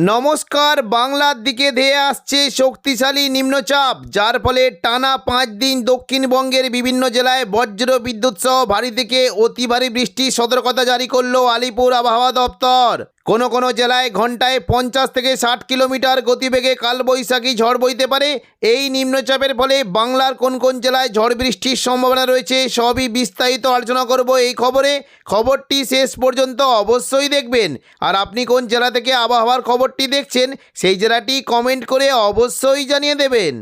নমস্কার। বাংলার দিকে ধেয়ে আসছে শক্তিশালী নিম্নচাপ, যার ফলে টানা 5 দিন দক্ষিণবঙ্গের বিভিন্ন জেলায় বজ্র বিদ্যুৎ সহ ভারী থেকে অতি ভারী বৃষ্টির সতর্কতা জারি করলো আলিপুর আবহাওয়া দপ্তর। কোনো কোনো জেলায় ঘন্টায় 50 থেকে 60 কিলোমিটার গতিবেগে কালবৈশাখী ঝড় বইতে পারে। এই নিম্নচাপের ফলে বাংলার কোন কোন জেলায় ঝড় বৃষ্টির সম্ভাবনা রয়েছে সবই বিস্তারিত আলোচনা করব এই খবরে। খবরটি শেষ পর্যন্ত অবশ্যই দেখবেন। আর আপনি কোন জেলা থেকে আবহাওয়ার খবরটি দেখছেন সেই জেলাটি কমেন্ট করে অবশ্যই জানিয়ে দেবেন।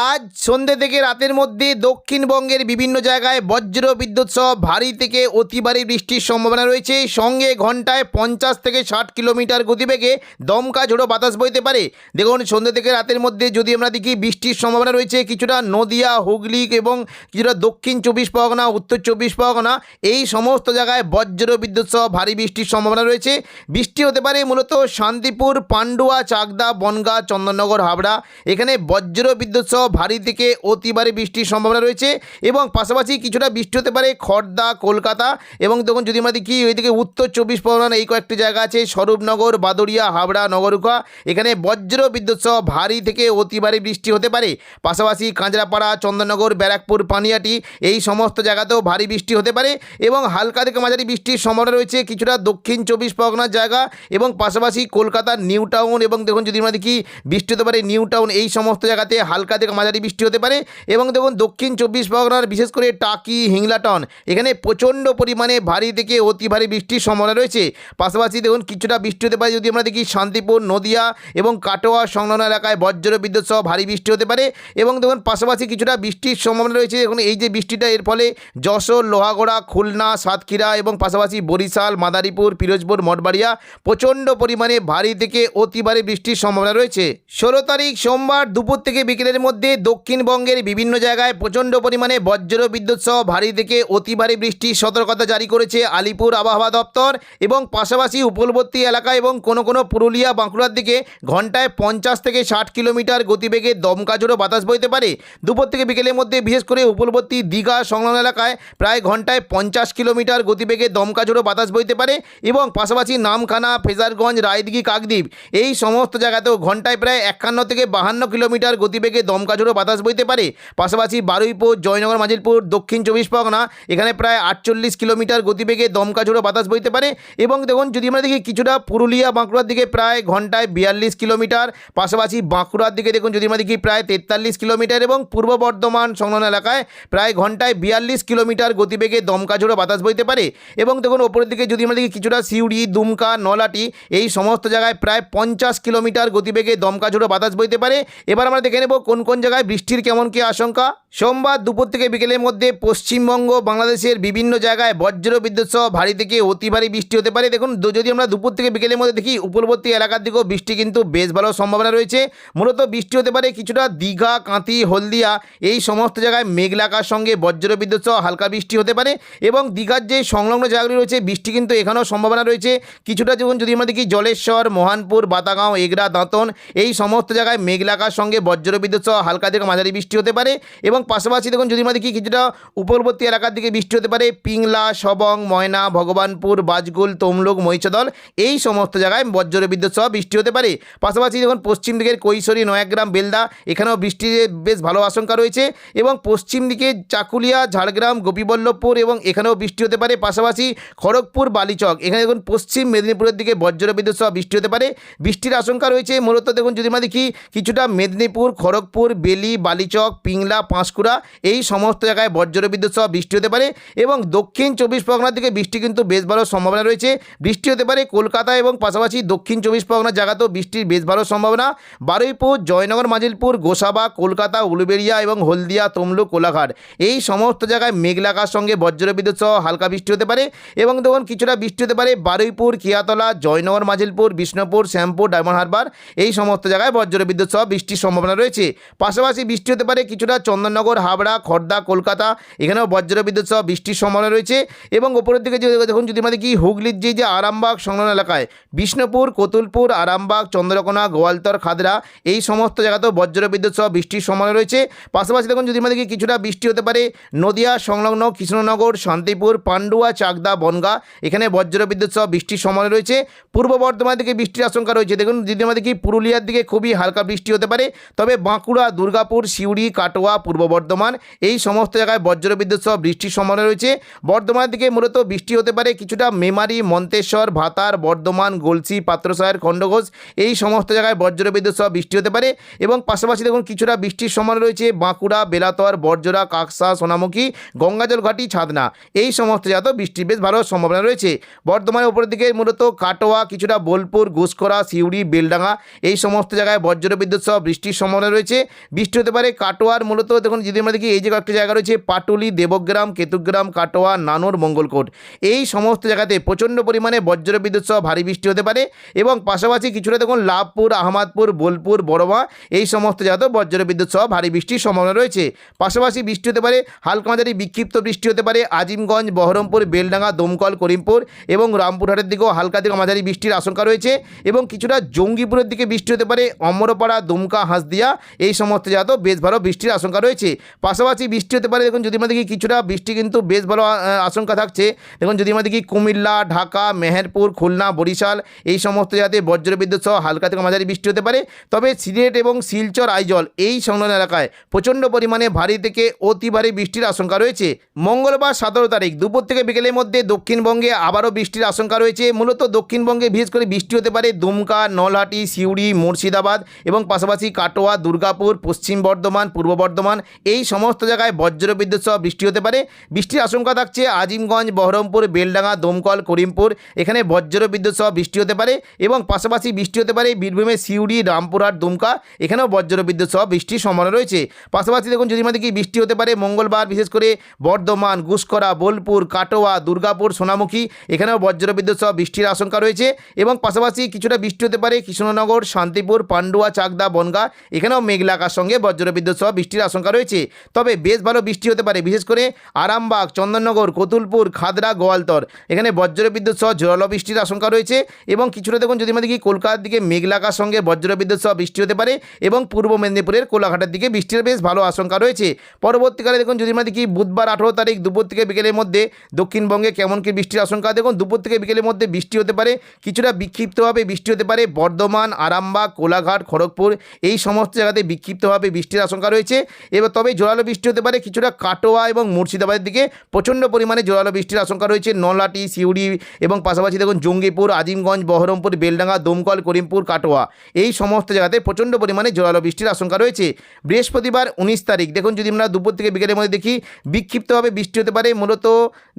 আজ সন্ধ্যে থেকে রাতের মধ্যে দক্ষিণবঙ্গের বিভিন্ন জায়গায় বজ্র বিদ্যুৎ সহ ভারী থেকে অতি ভারী বৃষ্টির সম্ভাবনা রয়েছে। সঙ্গে ঘন্টায় 50 থেকে 60 কিলোমিটার গতিবেগে দমকা ঝোড়ো বাতাস বইতে পারে। দেখুন, সন্ধ্যে থেকে রাতের মধ্যে যদি আমরা দেখি বৃষ্টির সম্ভাবনা রয়েছে কিছুটা নদিয়া, হুগলি এবং কিছুটা দক্ষিণ 24 পরগনা, উত্তর 24 পরগনা, এই সমস্ত জায়গায় বজ্র বিদ্যুৎ সহ ভারী বৃষ্টির সম্ভাবনা রয়েছে। বৃষ্টি হতে পারে মূলত শান্তিপুর, পান্ডুয়া, চাকদা, বনগাঁ, চন্দননগর, হাবড়া, এখানে বজ্র বিদ্যুৎ ভারী থেকে অতি ভারী বৃষ্টির সম্ভাবনা রয়েছে। এবং পাশাপাশি কিছুটা বৃষ্টি হতে পারে খড়দা, কলকাতা এবং তখন যদি আমরা দেখি ওইদিকে উত্তর 24 পরগনা এই কয়েকটি জায়গা আছে, স্বরূপনগর, বাদুড়িয়া, হাবড়া, নগরুকা, এখানে বজ্র বিদ্যুৎ সহ ভারী থেকে অতি ভারী বৃষ্টি হতে পারে। পাশাপাশি কাঁচরাপাড়া, চন্দননগর, ব্যারাকপুর, পানিহাটি এই সমস্ত জায়গাতেও ভারী বৃষ্টি হতে পারে এবং হালকা থেকে মাঝারি বৃষ্টির সম্ভাবনা রয়েছে কিছুটা দক্ষিণ 24 পরগনার জায়গা এবং পাশাপাশি কলকাতার নিউ টাউন এবং দেখুন যদি আমরা দেখি বৃষ্টি হতে পারে নিউ টাউন এই সমস্ত জায়গাতে হালকা থেকে মাঝারি বৃষ্টি হতে পারে। এবং দেখুন দক্ষিণ 24 পরগনার বিশেষ করে টাকি, হিংলাটন এখানে প্রচণ্ড পরিমাণে ভারী থেকে অতি ভারী বৃষ্টির সম্ভাবনা রয়েছে। পাশাপাশি দেখুন কিছুটা বৃষ্টি হতে পারে যদি আমরা দেখি শান্তিপুর, নদিয়া এবং কাটোয়া সংলগ্ন এলাকায় বজ্র বিদ্যুৎ সহ ভারী বৃষ্টি হতে পারে। এবং দেখুন পাশাপাশি কিছুটা বৃষ্টির সম্ভাবনা রয়েছে। দেখুন এই যে বৃষ্টিটা, এর ফলে যশোর, লোহাগড়া, খুলনা, সাতক্ষীরা এবং পাশাপাশি বরিশাল, মাদারীপুর, পিরোজপুর, মঠবাড়িয়া প্রচণ্ড পরিমাণে ভারী থেকে অতি ভারী বৃষ্টির সম্ভাবনা রয়েছে। 16 তারিখ সোমবার দুপুর থেকে বিকেলের মধ্যে দক্ষিণবঙ্গের বিভিন্ন জায়গায় প্রচণ্ড পরিমাণে বজ্র বিদ্যুৎ সহ ভারী থেকে অতি ভারী বৃষ্টির সতর্কতা জারি করেছে আলিপুর আবহাওয়া দপ্তর। এবং পাশাপাশি উপকূলবর্তী এলাকা এবং কোনো কোনো পুরুলিয়া, বাঁকুড়ার দিকে ঘন্টায় 50 থেকে 60 কিলোমিটার গতিবেগে দমকা ঝোড়ো বাতাস বইতে পারে। দুপুর থেকে বিকেলের মধ্যে বিশেষ করে উপকূলবর্তী দীঘা সংলগ্ন এলাকায় প্রায় ঘন্টায় 50 কিলোমিটার গতিবেগে দমকা ঝোড়ো বাতাস বইতে পারে। এবং পাশাপাশি নামখানা, ফেজারগঞ্জ, রায়দিঘি, কাকদ্বীপ এই সমস্ত জায়গাতেও ঘন্টায় প্রায় 51 থেকে 52 কিলোমিটার গতিবেগে দমকা ঝোড়ো বাতাস বইতে পারে। পাশাপাশি বারুইপুর, জয়নগর, মাজিলপুর, দক্ষিণ 24 পরগনা এখানে প্রায় 48 কিলোমিটার গতিবেগে দমকা ঝোড়ো বাতাস বইতে পারে। এবং দেখুন যদি আমরা দেখি কিছুটা পুরুলিয়া, বাঁকুড়ার দিকে প্রায় ঘন্টায় 42 কিলোমিটার, পাশাপাশি বাঁকুড়ার দিকে দেখুন যদি আমরা দেখি প্রায় 43 কিলোমিটার এবং পূর্ব বর্ধমান সংলগ্ন এলাকায় প্রায় ঘন্টায় 42 কিলোমিটার গতিবেগে দমকা ঝোড়ো বাতাস বইতে পারে। এবং দেখুন ওপরের দিকে যদি আমরা দেখি কিছুটা সিউড়ি, দুমকা, নলাটি এই সমস্ত জায়গায় প্রায় 50 কিলোমিটার গতিবেগে দমকা ঝোড়ো বাতাস বইতে পারে। এবার আমরা দেখে নেব কোন কোন জায়গায় বৃষ্টির কেমন কি আশঙ্কা। সোমবার দুপুর থেকে বিকেলের মধ্যে পশ্চিমবঙ্গ, বাংলাদেশের বিভিন্ন জায়গায় বজ্র বিদ্যুৎ সহ ভারী থেকে অতি ভারী বৃষ্টি হতে পারে। দেখুন যদি আমরা দুপুর থেকে বিকেলের মধ্যে দেখি উপকূলবর্তী এলাকার দিকেও বৃষ্টি কিন্তু বেশ ভালো সম্ভাবনা রয়েছে। মূলত বৃষ্টি হতে পারে কিছুটা দীঘা, কাঁথি, হলদিয়া এই সমস্ত জায়গায় মেঘলা আকাশের সঙ্গে বজ্র বিদ্যুৎ সহ হালকা বৃষ্টি হতে পারে। এবং দীঘার যে সংলগ্ন জায়গাগুলি রয়েছে বৃষ্টি কিন্তু এখানেও সম্ভাবনা রয়েছে কিছুটা। যেমন যদি আমরা দেখি জলেশ্বর, মোহনপুর, বাতাগাঁও, এগরা, দাঁতন এই সমস্ত জায়গায় মেঘলা আকাশের সঙ্গে বজ্র বিদ্যুৎ সহ হালকা থেকে মাঝারি বৃষ্টি হতে পারে। এবং পাশাপাশি দেখুন যদি আমরা দেখি কিছুটা উপকূলবর্তী এলাকার দিকে বৃষ্টি হতে পারে পিংলা, সবং, ময়না, ভগবানপুর, বাজগুল, তমলুক, মহিষাদল এই সমস্ত জায়গায় বজ্র বিদ্যুৎ সহ বৃষ্টি হতে পারে। পাশাপাশি দেখুন পশ্চিম দিকের কৈশোরী, নয়াগ্রাম, বেলদা এখানেও বৃষ্টির বেশ ভালো আশঙ্কা রয়েছে। এবং পশ্চিম দিকে চাকুলিয়া, ঝাড়গ্রাম, গোপীবল্লভপুর এবং এখানেও বৃষ্টি হতে পারে। পাশাপাশি খড়গপুর, বালিচক এখানে দেখুন পশ্চিম মেদিনীপুরের দিকে বজ্র বিদ্যুৎ সহ বৃষ্টি হতে পারে। বৃষ্টির আশঙ্কা রয়েছে মূলত দেখুন যদি আমরা দেখি কিছুটা মেদিনীপুর, খড়গপুর, বেলি, বালিচক, পিংলা, পাঁশকুড়া এই সমস্ত জায়গায় বজ্র বিদ্যুৎ সহ বৃষ্টি হতে পারে। এবং দক্ষিণ 24 পরগনার দিকে বৃষ্টি কিন্তু বেশ ভালো সম্ভাবনা রয়েছে। বৃষ্টি হতে পারে কলকাতা এবং পাশাপাশি দক্ষিণ 24 পরগনার জায়গাতেও বৃষ্টির বেশ ভালো সম্ভাবনা। বারুইপুর, জয়নগর, মাজিলপুর, গোসাবা, কলকাতা, উলুবেড়িয়া এবং হলদিয়া, তমলুক, কোলাঘাট এই সমস্ত জায়গায় মেঘলা আকাশের সঙ্গে বজ্র বিদ্যুৎ সহ হালকা বৃষ্টি হতে পারে। এবং দেখুন কিছুটা বৃষ্টি হতে পারে বারুইপুর, কিয়াতলা, জয়নগর, মাজিলপুর, বিষ্ণুপুর, শ্যামপুর, ডায়মন্ড হারবার এই সমস্ত জায়গায় বজ্র বিদ্যুৎ সহ বৃষ্টির সম্ভাবনা রয়েছে। পাশাপাশি বৃষ্টি হতে পারে কিছুটা চন্দন চন্দননগর, হাবড়া, খড়দা, কলকাতা এখানেও বজ্রবিদ্যুৎ সহ বৃষ্টির সম্ভাবনা রয়েছে। এবং ওপরের দিকে দেখুন যদি আমাদের কি হুগলির যে আরামবাগ সংলগ্ন এলাকায় বিষ্ণুপুর, কতুলপুর, আরামবাগ, চন্দ্রকোনা, গোয়ালতর, খাদরা এই সমস্ত জায়গাতেও বজ্রবিদ্যুৎ সহ বৃষ্টির সম্ভাবনা রয়েছে। পাশাপাশি দেখুন যদি আমাদের কিছুটা বৃষ্টি হতে পারে নদিয়া সংলগ্ন কৃষ্ণনগর, শান্তিপুর, পান্ডুয়া, চাকদা, বনগা এখানে বজ্রবিদ্যুৎ সহ বৃষ্টির সম্ভাবনা রয়েছে। পূর্ব বর্ধমান দিকে বৃষ্টির আশঙ্কা রয়েছে। দেখুন যদি আমাদের কি পুরুলিয়ার দিকে খুবই হালকা বৃষ্টি হতে পারে, তবে বাঁকুড়া, দুর্গাপুর, সিউড়ি, কাটোয়া, পূর্ব বর্ধমান এই সমস্ত জায়গায় বজ্রবিদ্যুৎ সহ বৃষ্টির সম্ভাবনা রয়েছে। বর্ধমানের দিকে মূলত বৃষ্টি হতে পারে কিছুটা মেমারি, মন্তেশ্বর, ভাতার, বর্ধমান, গলসি, পাত্রসাহের, খণ্ডঘোষ এই সমস্ত জায়গায় বজ্রবিদ্যুৎ সহ বৃষ্টি হতে পারে। এবং পাশাপাশি দেখুন কিছুটা বৃষ্টির সম্ভাবনা রয়েছে বাঁকুড়া, বেলাতর, বরজোড়া, কাকসা, সোনামুখী, গঙ্গাজল ঘাটি, ছাদনা এই সমস্ত জায়গাতেও বৃষ্টির বেশ ভালো সম্ভাবনা রয়েছে। বর্ধমানের উপরের দিকে মূলত কাটোয়া, কিছুটা বোলপুর, ঘুষকরা, সিউড়ি, বেলডাঙ্গা এই সমস্ত জায়গায় বজ্রবিদ্যুৎ সহ বৃষ্টির সম্ভাবনা রয়েছে। বৃষ্টি হতে পারে কাটোয়ার মূলত দেখুন যদি আমরা দেখি এই যে কয়েকটি জায়গা রয়েছে পাটুলি, দেবগ্রাম, কেতুগ্রাম, কাটোয়া, নানুর, মঙ্গলকোট এই সমস্ত জায়গাতে প্রচণ্ড পরিমাণে বজ্রবিদ্যুৎ সহ ভারী বৃষ্টি হতে পারে। এবং পাশাপাশি কিছুটা দেখুন লাভপুর, আহমদপুর, বোলপুর, বড়মা এই সমস্ত জায়গাতেও বজ্রবিদ্যুৎ সহ ভারী বৃষ্টির সম্ভাবনা রয়েছে। পাশাপাশি বৃষ্টি হতে পারে হালকা মাঝারি বিক্ষিপ্ত বৃষ্টি হতে পারে আজিমগঞ্জ, বহরমপুর, বেলডাঙ্গা, দমকল, করিমপুর এবং রামপুরহাটের দিকেও হালকা থেকে মাঝারি বৃষ্টির আশঙ্কা রয়েছে। এবং কিছুটা জঙ্গিপুরের দিকে বৃষ্টি হতে পারে অমরপাড়া, দুমকা, হাঁসদিয়া এই সমস্ত জায়গাতেও বেশ ভালো বৃষ্টির আশঙ্কা রয়েছে। পাশাপাশি বৃষ্টি হতে পারে দেখুন যদি আমরা দেখি কিছুটা বৃষ্টি কিন্তু বেশ ভালো আশঙ্কা থাকছে। দেখুন যদি আমরা দেখি কুমিল্লা, ঢাকা, মেহেরপুর, খুলনা, বরিশাল এই সমস্ত জায়গাতে বজ্রবিদ্যুৎ সহ হালকা থেকে মাঝারি বৃষ্টি হতে পারে। তবে সিলেট এবং শিলচর, আইজল এই সংলগ্ন এলাকায় প্রচণ্ড পরিমাণে ভারী থেকে অতি ভারী বৃষ্টির আশঙ্কা রয়েছে। মঙ্গলবার 17 তারিখ দুপুর থেকে বিকেলের মধ্যে দক্ষিণবঙ্গে আবারও বৃষ্টির আশঙ্কা রয়েছে। মূলত দক্ষিণবঙ্গে বিশেষ করে বৃষ্টি হতে পারে দুমকা, নলহাটি, সিউড়ি, মুর্শিদাবাদ এবং পাশাপাশি কাটোয়া, দুর্গাপুর, পশ্চিম বর্ধমান, পূর্ব বর্ধমান এই সমস্ত জায়গায় বজ্রবিদ্যুৎ সহ বৃষ্টি হতে পারে। বৃষ্টির আশঙ্কা থাকছে আজিমগঞ্জ, বহরমপুর, বেলডাঙ্গা, দমকল, করিমপুর এখানে বজ্রবিদ্যুৎ সহ বৃষ্টি হতে পারে। এবং পাশাপাশি বৃষ্টি হতে পারে বীরভূমে সিউড়ি, রামপুরহাট, দুমকা এখানেও বজ্রবিদ্যুৎ সহ বৃষ্টির সম্ভাবনা রয়েছে। পাশাপাশি দেখুন যদি আমাদের কি বৃষ্টি হতে পারে মঙ্গলবার বিশেষ করে বর্ধমান, ঘুষকরা, বোলপুর, কাটোয়া, দুর্গাপুর, সোনামুখী এখানেও বজ্রবিদ্যুৎ সহ বৃষ্টির আশঙ্কা রয়েছে। এবং পাশাপাশি কিছুটা বৃষ্টি হতে পারে কৃষ্ণনগর, শান্তিপুর, পান্ডুয়া, চাকদা, বনগা এখানেও মেঘলা আকাশ সঙ্গে বজ্রবিদ্যুৎ সহ বৃষ্টির আশঙ্কা রয়েছে। তবে বেশ ভালো বৃষ্টি হতে পারে বিশেষ করে আরামবাগ, চন্দননগর, কতুলপুর, খাদরা, গোয়ালতর এখানে বজ্রবিদ্যুৎ সহ জোরালো বৃষ্টির আশঙ্কা রয়েছে। এবং কিছুটা দেখুন যদি আমাদের কি কলকাতার দিকে মেঘলা আকাশ সঙ্গে বজ্রবিদ্যুৎ সহ বৃষ্টি হতে পারে এবং পূর্ব মেদিনীপুরের কোলাঘাটের দিকে বৃষ্টির বেশ ভালো আশঙ্কা রয়েছে। পরবর্তীকালে দেখুন যদি আমরা দেখি বুধবার 18 তারিখ দুপুর থেকে বিকেলের মধ্যে দক্ষিণবঙ্গে কেমন কি বৃষ্টির আশঙ্কা দেখুন দুপুর থেকে বিকেলের মধ্যে বৃষ্টি হতে পারে কিছুটা বিক্ষিপ্তভাবে বৃষ্টি হতে পারে বর্ধমান, আরামবাগ, কোলাঘাট, খড়গপুর এই সমস্ত জায়গাতে বিক্ষিপ্তভাবে বৃষ্টির আশঙ্কা রয়েছে। এবার তবে জোরালো বৃষ্টি হতে পারে কিছুটা কাটোয়া এবং মুর্শিদাবাদের দিকে প্রচণ্ড পরিমাণে জোরালো বৃষ্টির আশঙ্কা রয়েছে নলহাটি, সিউড়ি এবং পাশাপাশি দেখুন জঙ্গিপুর, আজিমগঞ্জ, বহরমপুর, বেলডাঙ্গা, দমকল, করিমপুর, কাটোয়া এই সমস্ত জায়গাতে প্রচণ্ড পরিমাণে জোরালো বৃষ্টির আশঙ্কা রয়েছে। বৃহস্পতিবার 19 তারিখ দেখুন যদি আমরা দুপুর থেকে বিকেলের মধ্যে দেখি বিক্ষিপ্তভাবে বৃষ্টি হতে পারে মূলত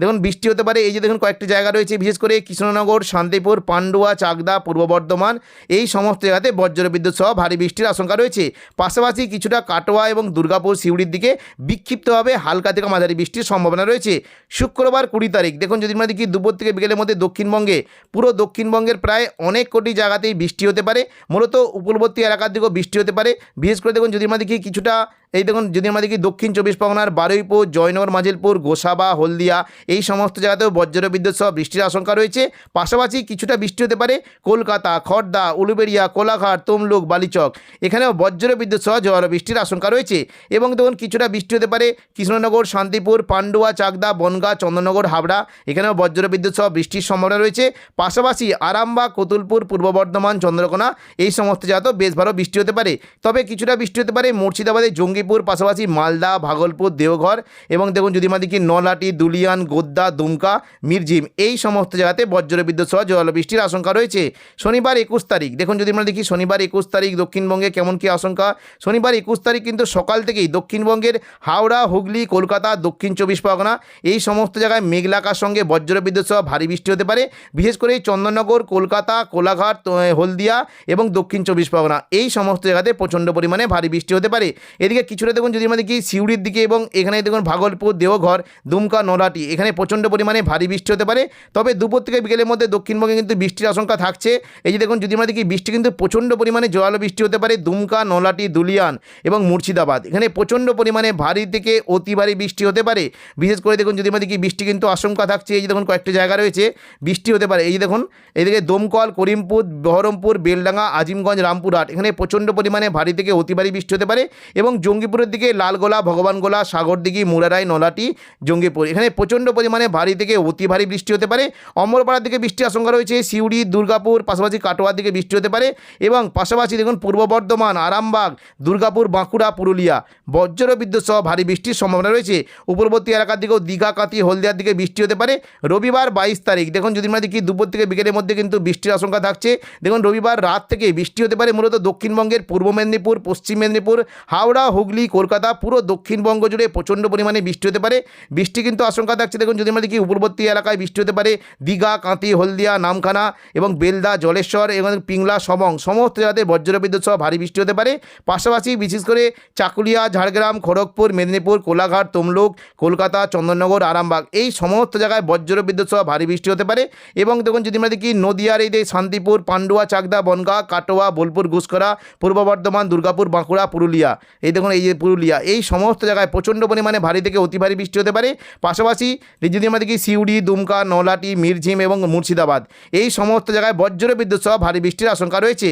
দেখুন বৃষ্টি হতে পারে এই যে দেখুন কয়েকটি জায়গা রয়েছে বিশেষ করে কৃষ্ণনগর, শান্তিপুর, পান্ডুয়া, চাকদা, পূর্ব বর্ধমান এই সমস্ত জায়গাতে বজ্রবিদ্যুৎ সহ ভারী বৃষ্টির আশঙ্কা রয়েছে। পাশাপাশি কিছুটা কাটোয়া এবং দুর্গাপুর, সিউড়ির দিকে বিক্ষিপ্তভাবে হালকা থেকে মাঝারি বৃষ্টির সম্ভাবনা রয়েছে। শুক্রবার 20 তারিখ দেখুন যদি আমরা দেখি দুপুর থেকে বিকেলের মধ্যে দক্ষিণবঙ্গে পুরো দক্ষিণবঙ্গের প্রায় অনেক কোটি জায়গাতেই বৃষ্টি হতে পারে মূলত উপকূলবর্তী এলাকার দিকেও বৃষ্টি হতে পারে বিশেষ করে দেখুন যদি আমরা দেখি কিছুটা এই দেখুন যদি আমরা দেখি দক্ষিণ 24 পরগনার বারুইপুর, জয়নগর, মাজিলপুর, গোসাবা, হলদিয়া এই সমস্ত জায়গাতেও বজ্রবিদ্যুৎ সহ বৃষ্টির আশঙ্কা রয়েছে। পাশাপাশি কিছুটা বৃষ্টি হতে পারে কলকাতা, খড়দা, উলুবেড়িয়া, কোলাঘাট, তমলুক, বালিচক এখানেও বজ্রবিদ্যুৎ সহ জোরালো বৃষ্টির আশঙ্কা রয়েছে। এবং দেখুন কিছুটা বৃষ্টি হতে পারে কৃষ্ণনগর, শান্তিপুর, পান্ডুয়া, চাকদা, বনগা, চন্দননগর, হাবড়া এখানেও বজ্রবিদ্যুৎ সহ বৃষ্টির সম্ভাবনা রয়েছে। পাশাপাশি আরামবাগ, কতুলপুর, পূর্ব বর্ধমান, চন্দ্রকোনা এই সমস্ত জায়গাতেও বেশ ভালো বৃষ্টি হতে পারে। তবে কিছুটা বৃষ্টি হতে পারে মুর্শিদাবাদের জঙ্গিপুর, পাশাপাশি মালদা, ভাগলপুর, দেওঘর এবং দেখুন যদি আমরা দেখি নলহাটি, দুলিয়ান, গোদ্দা, দুমকা, মিরজিম এই সমস্ত জায়গাতে বজ্রবিদ্যুৎ সহ জোরালো বৃষ্টির আশঙ্কা রয়েছে। শনিবার 21 তারিখ দেখুন যদি আমরা দেখি শনিবার 21 তারিখ দক্ষিণবঙ্গে কেমন কী আশঙ্কা শনিবার 21 তারিখ কিন্তু সকাল থেকেই দক্ষিণবঙ্গের হাওড়া, হুগলি, কলকাতা, দক্ষিণ 24 পরগনা এই সমস্ত জায়গায় মেঘলা আকাশ সঙ্গে বজ্রবিদ্যুৎ সহ ভারী বৃষ্টি হতে পারে বিশেষ করে চন্দননগর, কলকাতা, কোলাঘাট, হলদিয়া এবং দক্ষিণ 24 পরগনা এই সমস্ত জায়গাতে প্রচণ্ড পরিমাণে ভারী বৃষ্টি হতে পারে। এদিকে কিছুটা দেখুন যদি আমরা দেখি সিউড়ির দিকে এবং এখানে দেখুন ভাগলপুর, দেওঘর, দুমকা, নলহাটি এখানে প্রচণ্ড পরিমাণে ভারী বৃষ্টি হতে পারে। তবে দুপুর থেকে বিকেলের মধ্যে দক্ষিণবঙ্গে কিন্তু বৃষ্টির আশঙ্কা থাকছে। এই যে দেখুন যদি আমরা দেখি বৃষ্টি কিন্তু প্রচণ্ড পরিমাণে জোরালো বৃষ্টি হতে পারে দুমকা, নলহাটি, দুলিয়ান এবং মুর্শিদাবাদ এখানে প্রচণ্ড পরিমাণে ভারী থেকে অতি ভারী বৃষ্টি হতে পারে। বিশেষ করে দেখুন যদি আমরা দেখি বৃষ্টি কিন্তু আশঙ্কা থাকছে। এই যে দেখুন কয়েকটি জায়গা রয়েছে বৃষ্টি হতে পারে। এই যে দেখুন এদিকে দমকল, করিমপুর, বহরমপুর, বেলডাঙ্গা, আজিমগঞ্জ, রামপুরহাট এখানে প্রচণ্ড পরিমাণে ভারী থেকে অতি ভারী বৃষ্টি হতে পারে। এবং জঙ্গিপুরের দিকে লালগোলা, ভগবানগোলা, সাগরদিঘি, মুরারাই, নলহাটি, জঙ্গিপুর এখানে প্রচণ্ড পরিমাণে ভারী থেকে অতি ভারী বৃষ্টি হতে পারে। অমরপাড়ার দিকে বৃষ্টির আশঙ্কা রয়েছে। সিউড়ি, দুর্গাপুর পাশাপাশি কাটোয়ার দিকে বৃষ্টি হতে পারে। এবং পাশাপাশি দেখুন পূর্ব বর্ধমান, আরামবাগ, দুর্গাপুর, বাঁকুড়া, পুরুলিয়া বজ্র বিদ্যুৎ সহ ভারী বৃষ্টির সম্ভাবনা রয়েছে। উপরবর্তী এলাকার দিকেও দীঘা, কাঁথি, হলদিয়ার দিকে বৃষ্টি হতে পারে। রবিবার 22 তারিখ দেখুন যদি আমরা দেখি দুপুর থেকে বিকেলের মধ্যে কিন্তু বৃষ্টির আশঙ্কা থাকছে। দেখুন রবিবার রাত থেকে বৃষ্টি হতে পারে মূলত দক্ষিণবঙ্গের পূর্ব মেদিনীপুর, পশ্চিম মেদিনীপুর, হাওড়া, হুগলি, কলকাতা পুরো দক্ষিণবঙ্গ জুড়ে প্রচণ্ড পরিমাণে বৃষ্টি হতে পারে। বৃষ্টি কিন্তু আশঙ্কা থাকছে। দেখুন যদি আমরা দেখি উপরবর্তী এলাকায় বৃষ্টি হতে পারে দীঘা, কাঁথি, হলদিয়া, নামখানা এবং বেলদা, জলেশ্বর এবং পিংলা, সবং সমস্ত জায়গাতে বজ্রবিদ্যুৎ সহ ভারী বৃষ্টি হতে পারে। পাশাপাশি বিশেষ করে চাকুলিয়া, ঝাড়গ্রাম, খড়গপুর, মেদিনীপুর, কোলাঘাট, তমলুক, কলকাতা, চন্দননগর, আরামবাগ এই সমস্ত জায়গায় বজ্রবিদ্যুৎ সহ ভারী বৃষ্টি হতে পারে। এবং দেখুন যদি আমরা দেখি নদিয়ার এই যে শান্তিপুর, পান্ডুয়া, চাকদা, বনগাঁ, কাটোয়া, বোলপুর, ঘুষকরা, পূর্ব বর্ধমান, দুর্গাপুর, বাঁকুড়া, পুরুলিয়া এই দেখুন এই যে পুরুলিয়া এই সমস্ত জায়গায় প্রচণ্ড পরিমাণে ভারী থেকে অতি ভারী বৃষ্টি হতে পারে। পাশাপাশি যদি আমরা দেখি সিউড়ি, দুমকা, নলহাটি, মিরঝিম এবং মুর্শিদাবাদ এই সমস্ত জায়গায় বজ্রবিদ্যুৎ সহ ভারী বৃষ্টির আশঙ্কা রয়েছে।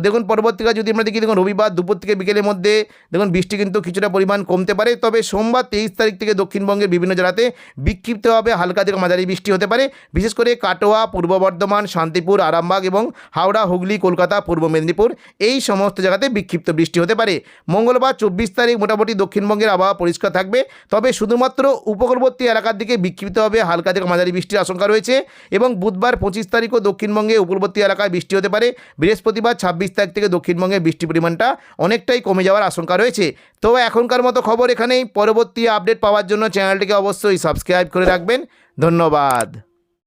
দেখুন পরবর্তীকালে যদি আমরা দেখি দেখুন রবিবার দুপুর থেকে বিকেলের মধ্যে দেখুন বৃষ্টি কিন্তু কিছুটা পরিমাণ কমতে পারে। তবে সোমবার 23 তারিখ থেকে দক্ষিণবঙ্গের বিভিন্ন জেলাতে বিক্ষিপ্তভাবে হালকা থেকে মাঝারি বৃষ্টি হতে পারে। বিশেষ করে কাটোয়া, পূর্ব বর্ধমান, শান্তিপুর, আরামবাগ এবং হাওড়া, হুগলি, কলকাতা, পূর্ব মেদিনীপুর এই সমস্ত জায়গাতে বিক্ষিপ্ত বৃষ্টি হতে পারে। মঙ্গলবার 24 তারিখ মোটামুটি দক্ষিণবঙ্গের আবহাওয়া পরিষ্কার থাকবে। তবে শুধুমাত্র উপকূলবর্তী এলাকার দিকে বিক্ষিপ্তভাবে হালকা থেকে মাঝারি বৃষ্টির আশঙ্কা রয়েছে। এবং বুধবার 25 তারিখও দক্ষিণবঙ্গে উপকূলবর্তী এলাকায় বৃষ্টি হতে পারে। বৃহস্পতিবার 26 তারিখ থেকে দক্ষিণবঙ্গে বৃষ্টির পরিমাণটা অনেকটাই কমে যাওয়ার আশঙ্কা রয়েছে। তো এখনকার মতো খবর এখানেই। পরবর্তী আপডেট পাওয়ার জন্য চ্যানেলটিকে অবশ্যই সাবস্ক্রাইব করে রাখবেন। ধন্যবাদ।